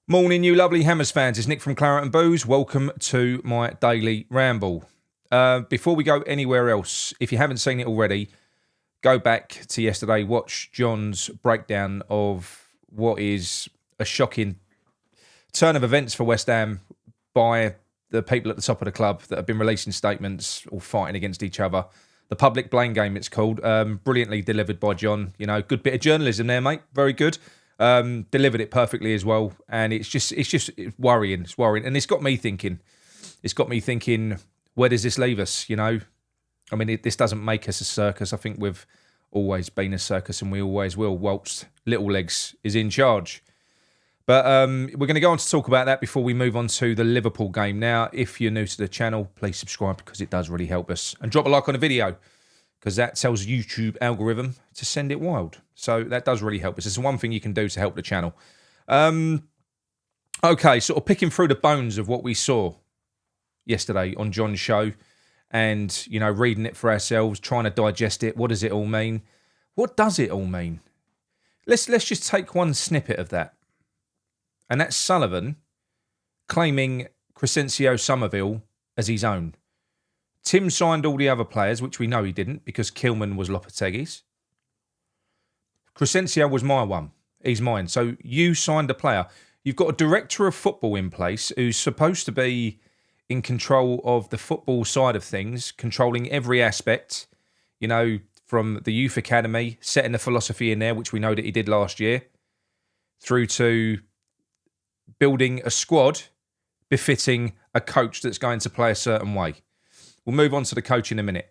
Morning, you lovely Hammers fans. It's Nick from Claret and Booze. Welcome to my daily ramble. Before we go anywhere else, if you haven't seen it already, go back to yesterday, watch John's breakdown of what is a shocking turn of events for West Ham by the people at the top of the club that have been releasing statements all fighting against each other. The public blame game, it's called. Brilliantly delivered by John. You know, good bit of journalism there, mate. Very good. Delivered it perfectly as well, and it's worrying. It's worrying, and it's got me thinking. Where does this leave us? You know, I mean, this doesn't make us a circus. I think we've always been a circus, and we always will. Whilst Little Legs is in charge, but we're going to go on to talk about that before we move on to the Liverpool game. Now, if you're new to the channel, please subscribe because it does really help us, and drop a like on the video, because that tells YouTube algorithm to send it wild. So that does really help us. It's one thing you can do to help the channel. Okay, sort of picking through the bones of what we saw yesterday on John's show and, you know, reading it for ourselves, trying to digest it. What does it all mean? What does it all mean? Let's just take one snippet of that. And that's Sullivan claiming Crescencio Somerville as his own. Tim signed all the other players, which we know he didn't because Kilman was Lopetegui's. Crescencio was my one. He's mine. So you signed a player. You've got a director of football in place who's supposed to be in control of the football side of things, controlling every aspect, you know, from the youth academy, setting the philosophy in there, which we know that he did last year, through to building a squad befitting a coach that's going to play a certain way. We'll move on to the coach in a minute.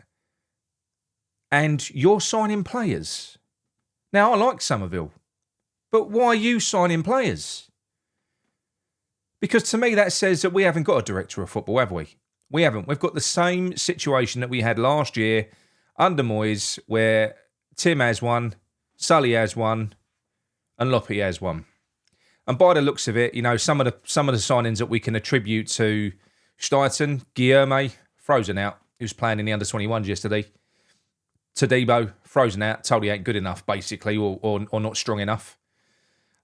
And you're signing players. Now, I like Somerville, but why are you signing players? Because to me, that says that we haven't got a director of football, have we? We haven't. We've got the same situation that we had last year under Moyes, where Tim has one, Sully has one, and Loppe has one. And by the looks of it, you know, some of the signings that we can attribute to Stuyton, Guilherme, frozen out. He was playing in the under-21s yesterday. Todibo, frozen out, told he ain't good enough, basically, or not strong enough.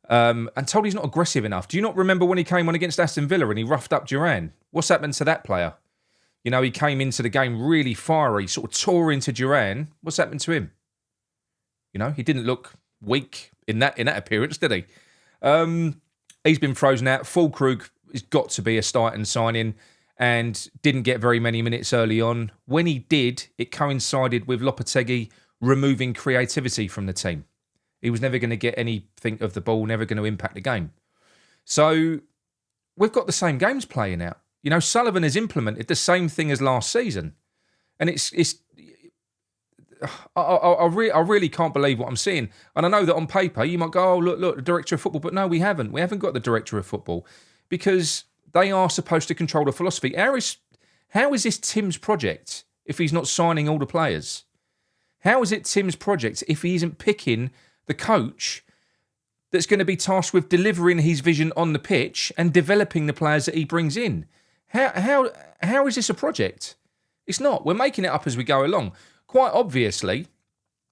And told he's not aggressive enough. Do you not remember when he came on against Aston Villa and he roughed up Duran? What's happened to that player? You know, he came into the game really fiery, sort of tore into Duran. What's happened to him? You know, he didn't look weak in that appearance, did he? He's been frozen out. Fulkrug has got to be a Stuyton signing, and didn't get very many minutes early on. When he did, it coincided with Lopetegui removing creativity from the team. He was never going to get anything of the ball, never going to impact the game. So we've got the same games playing out. You know, Sullivan has implemented the same thing as last season. And I really can't believe what I'm seeing. And I know that on paper, you might go, oh, look, the director of football. But no, we haven't. We haven't got the director of football because they are supposed to control the philosophy. How is this Tim's project if he's not signing all the players? How is it Tim's project if he isn't picking the coach that's going to be tasked with delivering his vision on the pitch and developing the players that he brings in? How is this a project? It's not. We're making it up as we go along. Quite obviously,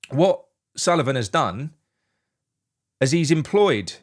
what Sullivan has done is he's employed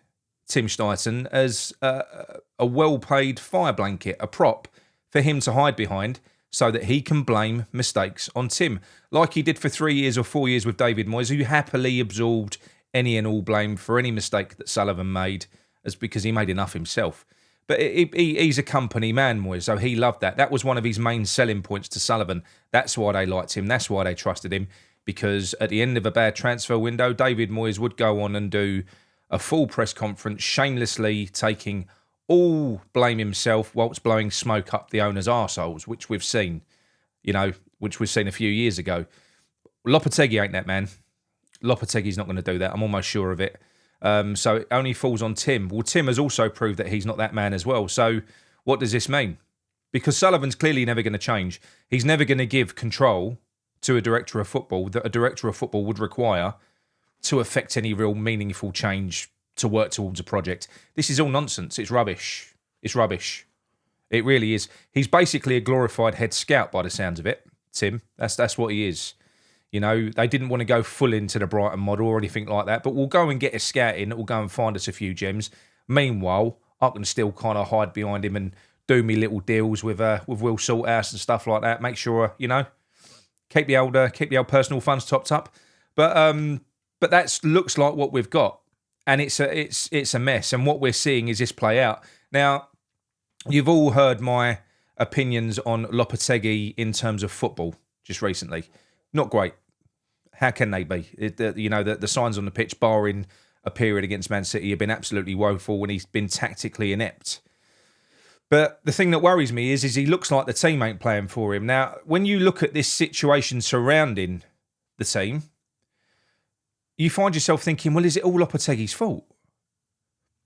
Tim Stuyton as a well-paid fire blanket, a prop for him to hide behind so that he can blame mistakes on Tim, like he did for 3 years or 4 years with David Moyes, who happily absorbed any and all blame for any mistake that Sullivan made, as because he made enough himself. But he's a company man, Moyes, so he loved that. That was one of his main selling points to Sullivan. That's why they liked him. That's why they trusted him, because at the end of a bad transfer window, David Moyes would go on and do a full press conference, shamelessly taking all blame himself whilst blowing smoke up the owner's arseholes, which we've seen, a few years ago. Lopetegui ain't that man. Lopetegui's not going to do that. I'm almost sure of it. So it only falls on Tim. Well, Tim has also proved that he's not that man as well. So what does this mean? Because Sullivan's clearly never going to change. He's never going to give control to a director of football that a director of football would require to affect any real meaningful change to work towards a project. This is all nonsense. It's rubbish. It's rubbish. It really is. He's basically a glorified head scout by the sounds of it, Tim. That's what he is. You know, they didn't want to go full into the Brighton model or anything like that, but we'll go and get a scout in that will go and find us a few gems. Meanwhile, I can still kind of hide behind him and do me little deals with Will Salthouse and stuff like that. Make sure, keep the old personal funds topped up. But that looks like what we've got, and it's a mess. And what we're seeing is this play out. Now, you've all heard my opinions on Lopetegui in terms of football just recently. Not great. How can they be? The signs on the pitch, barring a period against Man City, have been absolutely woeful when he's been tactically inept. But the thing that worries me is he looks like the team ain't playing for him. Now, when you look at this situation surrounding the team, you find yourself thinking, well, is it all Lopetegui's fault?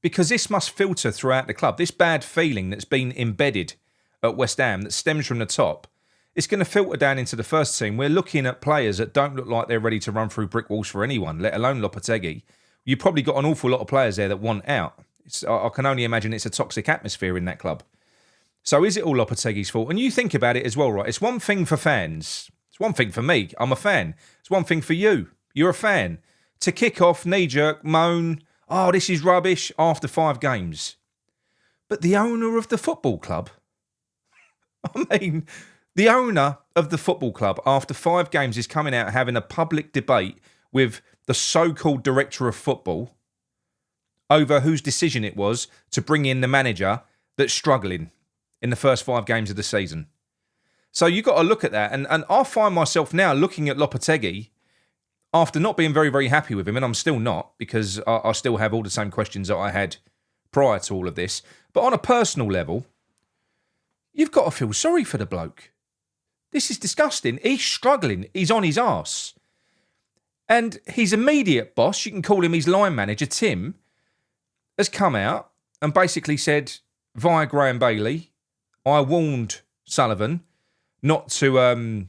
Because this must filter throughout the club. This bad feeling that's been embedded at West Ham that stems from the top, it's going to filter down into the first team. We're looking at players that don't look like they're ready to run through brick walls for anyone, let alone Lopetegui. You've probably got an awful lot of players there that want out. I can only imagine it's a toxic atmosphere in that club. So is it all Lopetegui's fault? And you think about it as well, right? It's one thing for fans. It's one thing for me. I'm a fan. It's one thing for you. You're a fan. To kick off, knee-jerk, moan, oh, this is rubbish, after 5 games. But the owner of the football club, the owner of the football club, after 5 games, is coming out having a public debate with the so-called director of football over whose decision it was to bring in the manager that's struggling in the first 5 games of the season. So you've got to look at that. And I find myself now looking at Lopetegui after not being very, very happy with him, and I'm still not, because I still have all the same questions that I had prior to all of this. But on a personal level, you've got to feel sorry for the bloke. This is disgusting. He's struggling. He's on his arse. And his immediate boss, you can call him his line manager, Tim, has come out and basically said, via Graham Bailey, I warned Sullivan not to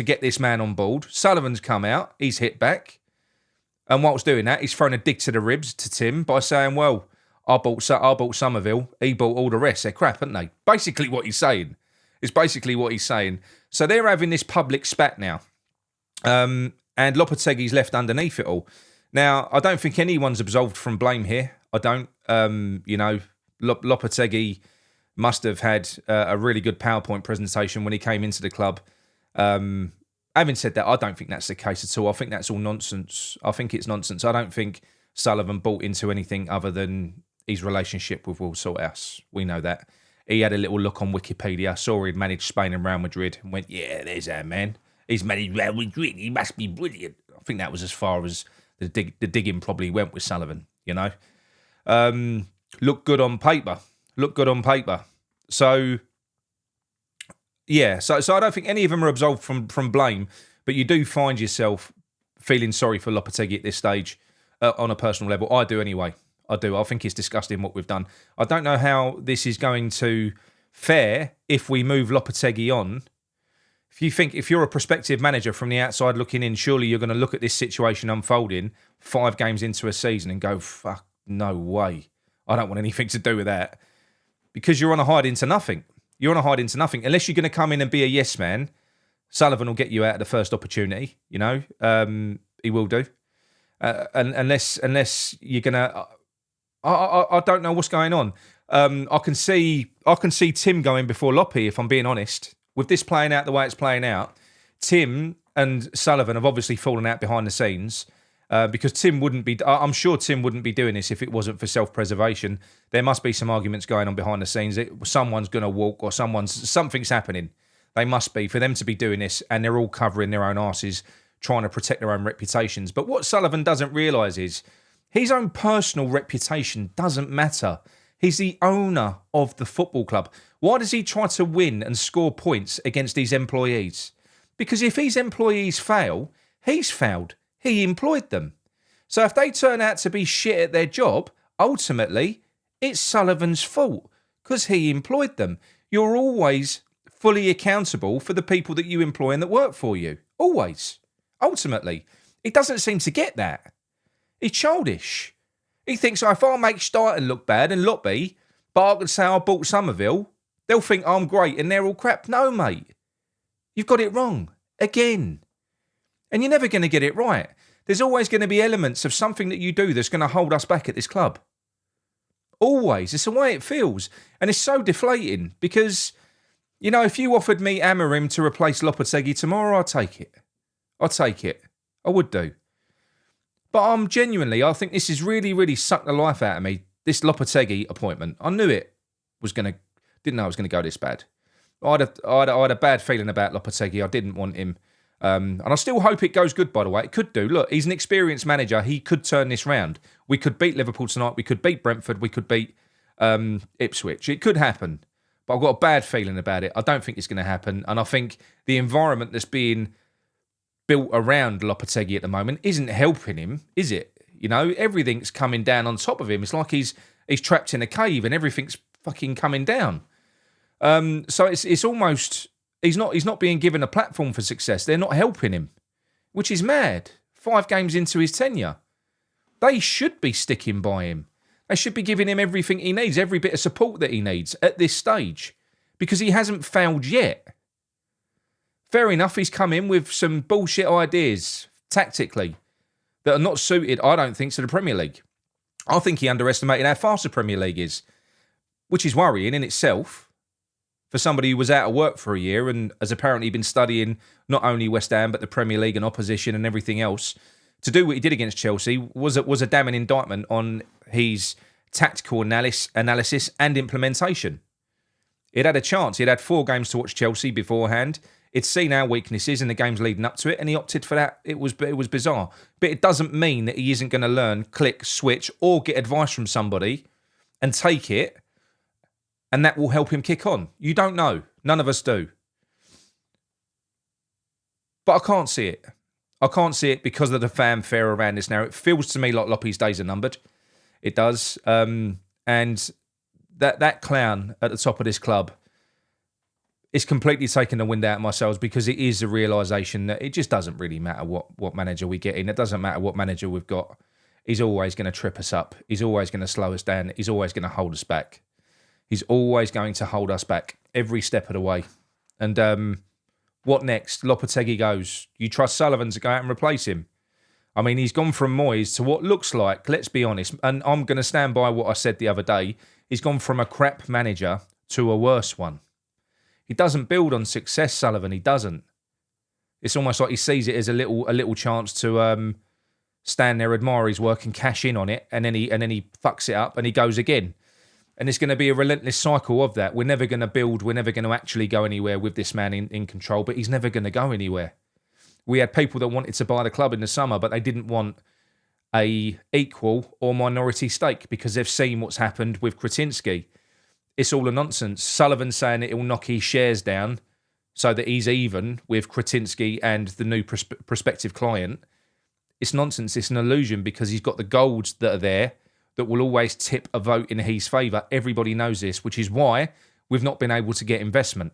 get this man on board. Sullivan's come out, he's hit back. And whilst doing that, he's thrown a dig to the ribs to Tim by saying, well, I bought Somerville, he bought all the rest. They're crap, aren't they? Basically what he's saying. So they're having this public spat now. And Lopetegui's left underneath it all. Now, I don't think anyone's absolved from blame here. I don't. Lopetegui must have had a really good PowerPoint presentation when he came into the club. Having said that, I don't think that's the case at all. I think that's all nonsense. I think it's nonsense. I don't think Sullivan bought into anything other than his relationship with Will Salthouse. We know that. He had a little look on Wikipedia, saw he'd managed Spain and Real Madrid, and went, yeah, there's our man. He's managed Real Madrid. He must be brilliant. I think that was as far as the digging probably went with Sullivan, Looked good on paper. So, yeah. So I don't think any of them are absolved from blame, but you do find yourself feeling sorry for Lopetegui at this stage on a personal level. I do anyway. I do. I think it's disgusting what we've done. I don't know how this is going to fare if we move Lopetegui on. If you're a prospective manager from the outside looking in, surely you're going to look at this situation unfolding 5 games into a season and go, fuck, no way. I don't want anything to do with that. Because you're on a hide into nothing. Unless you're going to come in and be a yes man, Sullivan will get you out at the first opportunity, He will do. Unless you're going to... I don't know what's going on. I can see Tim going before Loppy, if I'm being honest. With this playing out the way it's playing out, Tim and Sullivan have obviously fallen out behind the scenes because I'm sure Tim wouldn't be doing this if it wasn't for self-preservation. There must be some arguments going on behind the scenes. Someone's going to walk or something's happening. They must be for them to be doing this, and they're all covering their own arses, trying to protect their own reputations. But what Sullivan doesn't realise is his own personal reputation doesn't matter. He's the owner of the football club. Why does he try to win and score points against his employees? Because if his employees fail, he's failed. He employed them. So if they turn out to be shit at their job, ultimately, it's Sullivan's fault because he employed them. You're always fully accountable for the people that you employ and that work for you. Always. Ultimately. He doesn't seem to get that. He's childish. He thinks, if I make Stein look bad and Loppy, but I can say I bought Somerville, they'll think I'm great and they're all crap. No, mate. You've got it wrong. Again. And you're never going to get it right. There's always going to be elements of something that you do that's going to hold us back at this club. Always. It's the way it feels. And it's so deflating because, you know, if you offered me Amorim to replace Lopetegui tomorrow, I'd take it. I'd take it. I would do. But I think this has really, really sucked the life out of me, this Lopetegui appointment. I knew it was going to, didn't know it was going to go this bad. I had a bad feeling about Lopetegui. I didn't want him. And I still hope it goes good, by the way. It could do. Look, he's an experienced manager. He could turn this round. We could beat Liverpool tonight. We could beat Brentford. We could beat Ipswich. It could happen. But I've got a bad feeling about it. I don't think it's going to happen. And I think the environment that's being built around Lopetegui at the moment isn't helping him, is it? You know, everything's coming down on top of him. It's like he's trapped in a cave and everything's fucking coming down. So it's almost he's not being given a platform for success. They're not helping him, which is mad. 5 games into his tenure, they should be sticking by him. They should be giving him everything he needs, every bit of support that he needs at this stage, because he hasn't failed yet. Fair enough, he's come in with some bullshit ideas tactically that are not suited, I don't think, to the Premier League. I think he underestimated how fast the Premier League is, which is worrying in itself for somebody who was out of work for a year and has apparently been studying not only West Ham but the Premier League and opposition and everything else. To do what he did against Chelsea was a damning indictment on his tactical analysis and implementation. He'd had a chance. He'd had 4 games to watch Chelsea beforehand. He'd seen our weaknesses in the games leading up to it, and he opted for that. It was bizarre. But it doesn't mean that he isn't going to learn, click, switch, or get advice from somebody and take it, and that will help him kick on. You don't know. None of us do. But I can't see it. I can't see it because of the fanfare around this now. It feels to me like Loppy's days are numbered. It does. And that clown at the top of this club is completely taking the wind out of my sails, because it is a realisation that it just doesn't really matter what manager we get in. It doesn't matter what manager we've got. He's always going to trip us up. He's always going to slow us down. He's always going to hold us back. He's always going to hold us back every step of the way. And what next? Lopetegui goes. You trust Sullivan to go out and replace him? I mean, he's gone from Moyes to what looks like, let's be honest, and I'm going to stand by what I said the other day, he's gone from a crap manager to a worse one. He doesn't build on success, Sullivan. He doesn't. It's almost like he sees it as a little chance to stand there, admire his work and cash in on it, and then he fucks it up and he goes again. And it's going to be a relentless cycle of that. We're never going to build. We're never going to actually go anywhere with this man in control, but he's never going to go anywhere. We had people that wanted to buy the club in the summer, but they didn't want a equal or minority stake because they've seen what's happened with Kretinsky. It's all a nonsense. Sullivan's saying it will knock his shares down so that he's even with Kretinsky and the new prospective client. It's nonsense. It's an illusion because he's got the golds that are there that will always tip a vote in his favour. Everybody knows this, which is why we've not been able to get investment.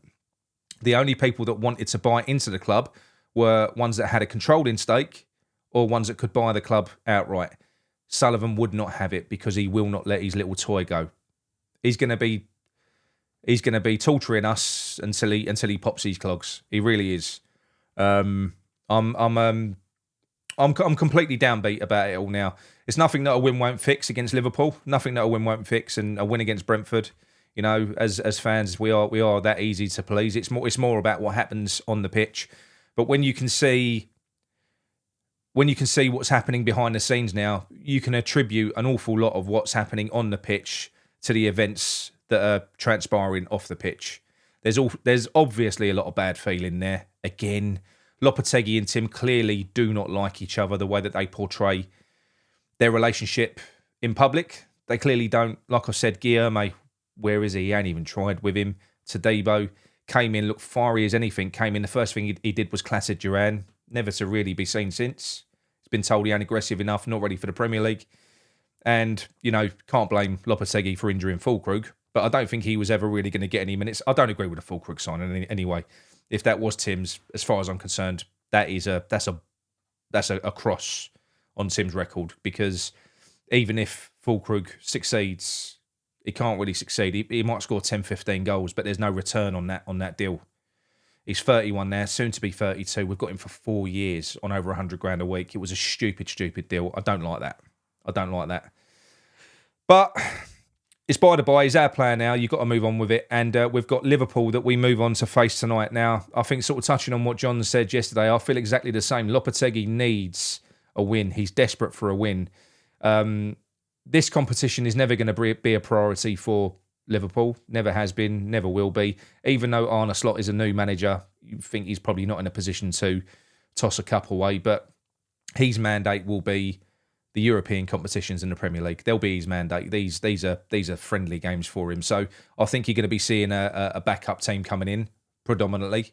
The only people that wanted to buy into the club were ones that had a controlling stake or ones that could buy the club outright. Sullivan would not have it because he will not let his little toy go. He's going to be torturing us until he pops these clogs. He really is. I'm completely downbeat about it all now. It's nothing that a win won't fix against Liverpool. Nothing that a win won't fix, and a win against Brentford. You know, as fans, we are that easy to please. It's more about what happens on the pitch. But when you can see what's happening behind the scenes now, you can attribute an awful lot of what's happening on the pitch to the events that are transpiring off the pitch. There's obviously a lot of bad feeling there. Again, Lopetegui and Tim clearly do not like each other, the way that they portray their relationship in public. They clearly don't. Like I said, Guilherme, where is he? He ain't even tried with him. Tadebo came in, looked fiery as anything. Came in, the first thing he did was clattered Duran. Never to really be seen since. He's been told he ain't aggressive enough, not ready for the Premier League. And, you know, can't blame Lopetegui for injuring Füllkrug, but I don't think he was ever really going to get any minutes. I don't agree with the Füllkrug signing anyway. If that was Tim's, as far as I'm concerned, that's a cross on Tim's record, because even if Füllkrug succeeds, he can't really succeed. He might score 10, 15 goals, but there's no return on that deal. He's 31 now, soon to be 32. We've got him for 4 years on over 100 grand a week. It was a stupid deal. I don't like that. But it's by the by. He's our player now. You've got to move on with it. And we've got Liverpool that we move on to face tonight. Now, I think sort of touching on what John said yesterday, I feel exactly the same. Lopetegui needs a win. He's desperate for a win. This competition is never going to be a priority for Liverpool. Never has been, never will be. Even though Arne Slot is a new manager, you think he's probably not in a position to toss a cup away. But his mandate will be the European competitions in the Premier League. They'll be his mandate. These are friendly games for him. So I think you're going to be seeing a backup team coming in predominantly.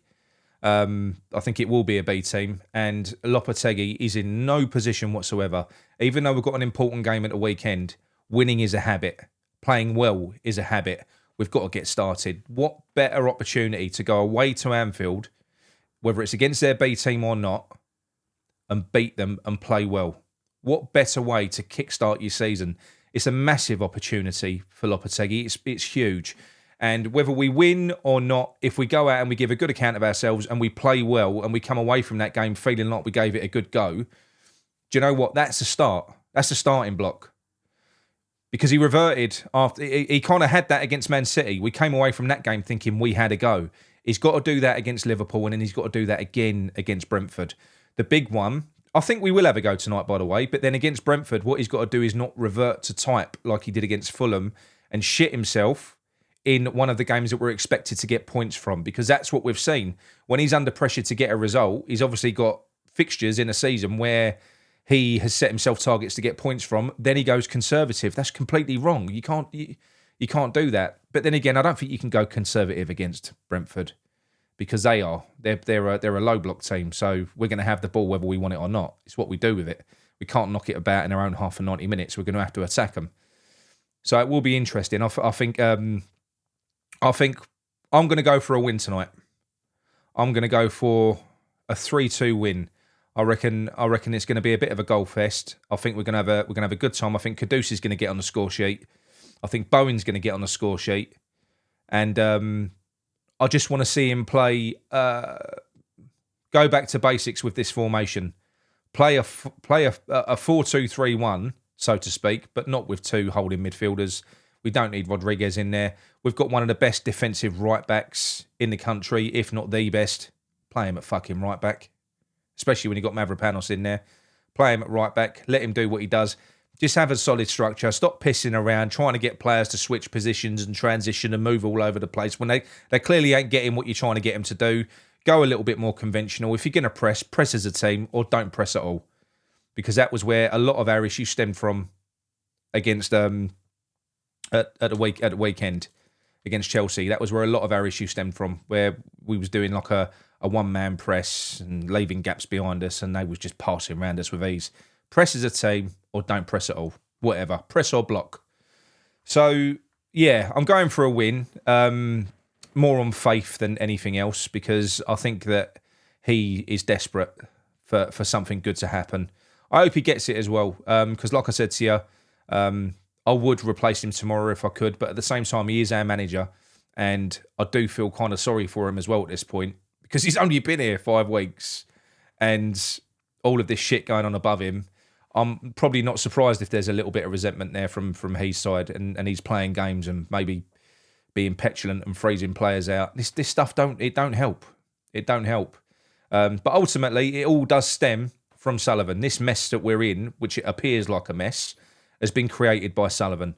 I think it will be a B team, and Lopetegui is in no position whatsoever. Even though we've got an important game at the weekend, winning is a habit. Playing well is a habit. We've got to get started. What better opportunity to go away to Anfield, whether it's against their B team or not, and beat them and play well? What better way to kickstart your season? It's a massive opportunity for Lopetegui. It's huge. And whether we win or not, if we go out and we give a good account of ourselves and we play well and we come away from that game feeling like we gave it a good go, do you know what? That's a start. That's a starting block. Because he reverted after he kind of had that against Man City. We came away from that game thinking we had a go. He's got to do that against Liverpool, and then he's got to do that again against Brentford. The big one, I think we will have a go tonight, by the way, but then against Brentford, what he's got to do is not revert to type like he did against Fulham and shit himself in one of the games that we're expected to get points from, because that's what we've seen. When he's under pressure to get a result, he's obviously got fixtures in a season where he has set himself targets to get points from, then he goes conservative. That's completely wrong. You can't do that. But then again, I don't think you can go conservative against Brentford, because they're a low block team. So we're going to have the ball whether we want it or not. It's what we do with it. We can't knock it about in our own half of 90 minutes. We're going to have to attack them. So it will be interesting. I think I'm going to go for a win tonight. I'm going to go for a 3-2 win. I reckon it's going to be a bit of a goal fest. I think we're going to have a good time. I think Kudus is going to get on the score sheet. I think Bowen's going to get on the score sheet, and I just want to see him play. Go back to basics with this formation. Play a 4-2-3-1, so to speak, but not with two holding midfielders. We don't need Rodriguez in there. We've got one of the best defensive right backs in the country, if not the best. Play him at fucking right back. Especially when you've got Mavropanos in there. Play him at right back. Let him do what he does. Just have a solid structure. Stop pissing around, trying to get players to switch positions and transition and move all over the place when they clearly ain't getting what you're trying to get them to do. Go a little bit more conventional. If you're going to press as a team, or don't press at all. Because that was where a lot of our issues stemmed from against at the weekend against Chelsea. That was where a lot of our issues stemmed from, where we was doing like a one-man press and leaving gaps behind us, and they was just passing around us with ease. Press as a team, or don't press at all. Whatever. Press or block. So, yeah, I'm going for a win. More on faith than anything else, because I think that he is desperate for something good to happen. I hope he gets it as well, because like I said to you, I would replace him tomorrow if I could, but at the same time, he is our manager, and I do feel kind of sorry for him as well at this point, because he's only been here 5 weeks, and all of this shit going on above him. I'm probably not surprised if there's a little bit of resentment there from his side, and he's playing games and maybe being petulant and freezing players out. This stuff don't help. It don't help. But ultimately, it all does stem from Sullivan. This mess that we're in, which it appears like a mess, has been created by Sullivan.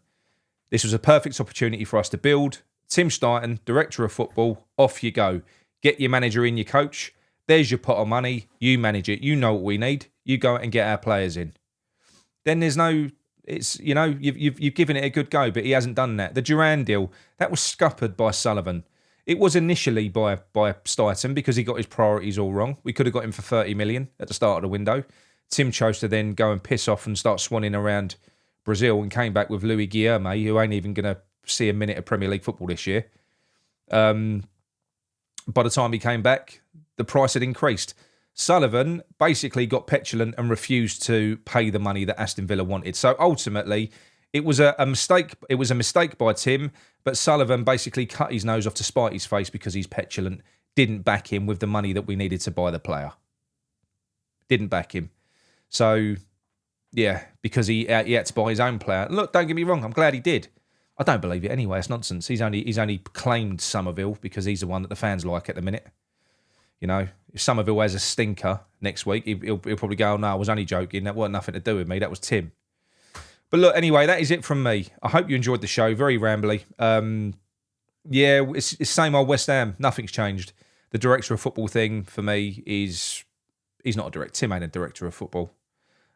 This was a perfect opportunity for us to build. Tim Stein, Director of Football, off you go. Get your manager in, your coach. There's your pot of money. You manage it. You know what we need. You go out and get our players in. Then there's no... It's, you know, you've given it a good go, but he hasn't done that. The Duran deal, that was scuppered by Sullivan. It was initially by Stuyton, because he got his priorities all wrong. We could have got him for 30 million at the start of the window. Tim chose to then go and piss off and start swanning around Brazil, and came back with Louis Guilherme, who ain't even going to see a minute of Premier League football this year. By the time he came back, the price had increased. Sullivan basically got petulant and refused to pay the money that Aston Villa wanted. So ultimately, it was a mistake. It was a mistake by Tim, but Sullivan basically cut his nose off to spite his face because he's petulant. Didn't back him with the money that we needed to buy the player. Didn't back him. So, yeah, because he had to buy his own player. Look, don't get me wrong. I'm glad he did. I don't believe it anyway. It's nonsense. He's only claimed Somerville because he's the one that the fans like at the minute. You know, if Somerville has a stinker next week, he'll probably go, oh, no, I was only joking. That wasn't nothing to do with me. That was Tim. But look, anyway, that is it from me. I hope you enjoyed the show. Very rambly. Yeah, it's same old West Ham. Nothing's changed. The director of football thing for me he's not a director. Tim ain't a director of football.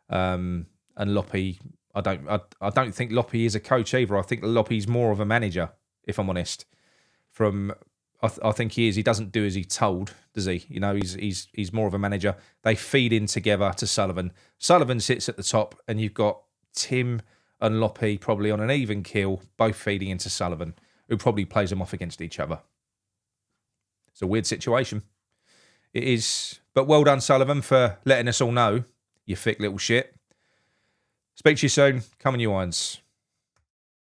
And Loppy, I don't think Loppy is a coach either. I think Loppy's more of a manager, if I'm honest. I think he is. He doesn't do as he's told, does he? You know, he's more of a manager. They feed in together to Sullivan. Sullivan sits at the top, and you've got Tim and Loppy probably on an even keel, both feeding into Sullivan, who probably plays them off against each other. It's a weird situation. It is. But well done, Sullivan, for letting us all know, you thick little shit. Speak to you soon. Come on, you irons.